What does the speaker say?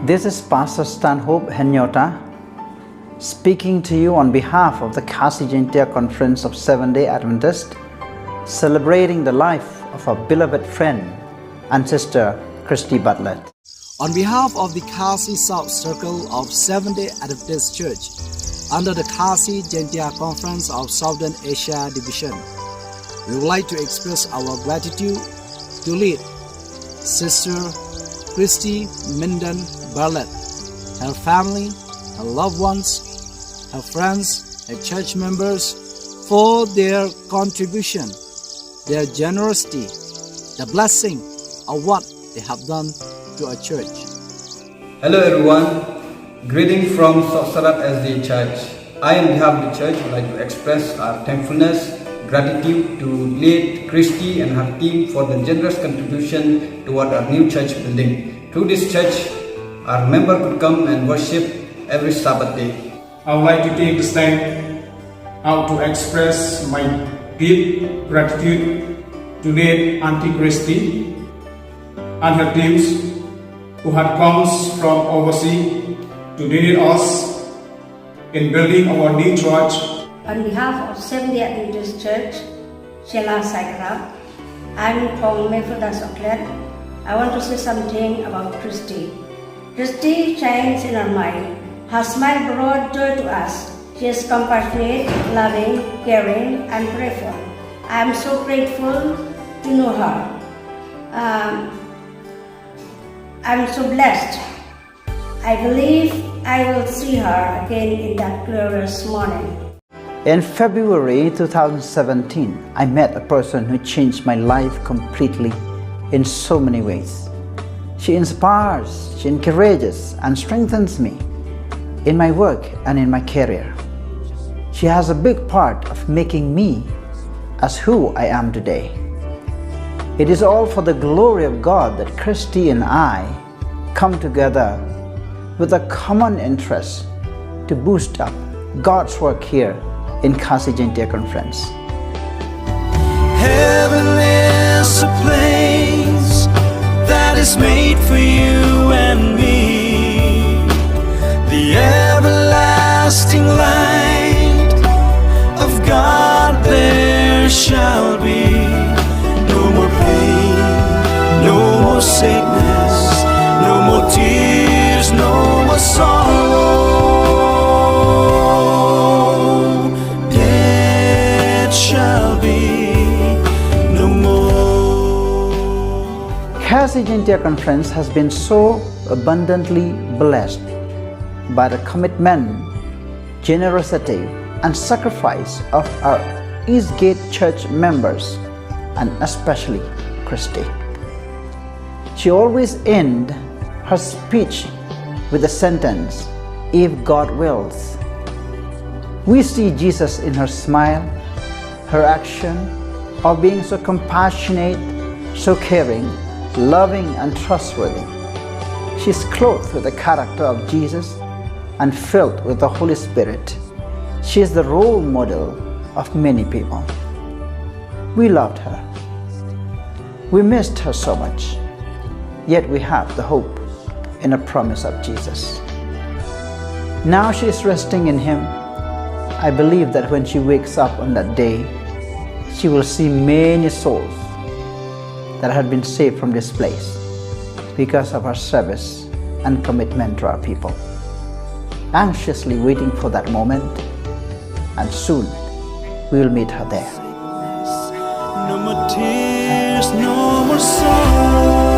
This is Pastor Stanhope Henyota speaking to you on behalf of the Khasi Jaintia Conference of Seventh-day Adventist, celebrating the life of our beloved friend and sister Kristy Bartlett. On behalf of the Khasi South Circle of Seventh-day Adventist Church, under the Khasi Jaintia Conference of Southern Asia Division, we would like to express our gratitude to lead Sister Kristy Minden Bartlett, her family, her loved ones, her friends, her church members for their contribution, their generosity, the blessing of what they have done to our church. Hello everyone, greeting from South Sarab SDA Church. I on behalf of the church would like to express our thankfulness, gratitude to lead Kristy and her team for the generous contribution toward our new church building. Through this church, our member could come and worship every Sabbath day. I would like to take this time out to express my deep gratitude to lead Auntie Kristy and her teams who had come from overseas to lead us in building our new church. On behalf of Seventh-day Adventist Church, Shela Saikrab, I'm from Methodist Auckland. I want to say something about Kristy. Kristy shines in our mind. Her smile brought joy to us. She is compassionate, loving, caring, and prayerful. I am so grateful to know her. I'm so blessed. I believe I will see her again in that glorious morning. In February 2017, I met a person who changed my life completely in so many ways. She inspires, she encourages, and strengthens me in my work and in my career. She has a big part of making me as who I am today. It is all for the glory of God that Kristy and I come together with a common interest to boost up God's work here in Khasi Jaintia Conference. Heaven is a place that is made for you and me. The everlasting light of God there shall be. No more pain, no more sickness, no more tears, no more sorrow. Death shall be no more. Khasi Jaintia Conference has been so abundantly blessed by the commitment, generosity, and sacrifice of our Eastgate Church members, and especially Kristy. She always ends her speech with the sentence, "If God wills." We see Jesus in her smile, her action of being so compassionate, so caring, loving, and trustworthy. She is clothed with the character of Jesus and filled with the Holy Spirit. She is the role model of many people. We loved her. We missed her so much. Yet we have the hope in a promise of Jesus. Now she is resting in Him. I believe that when she wakes up on that day, she will see many souls that had been saved from this place because of her service and commitment to our people. Anxiously waiting for that moment, and soon we will meet her there. No more tears, no more sorrow.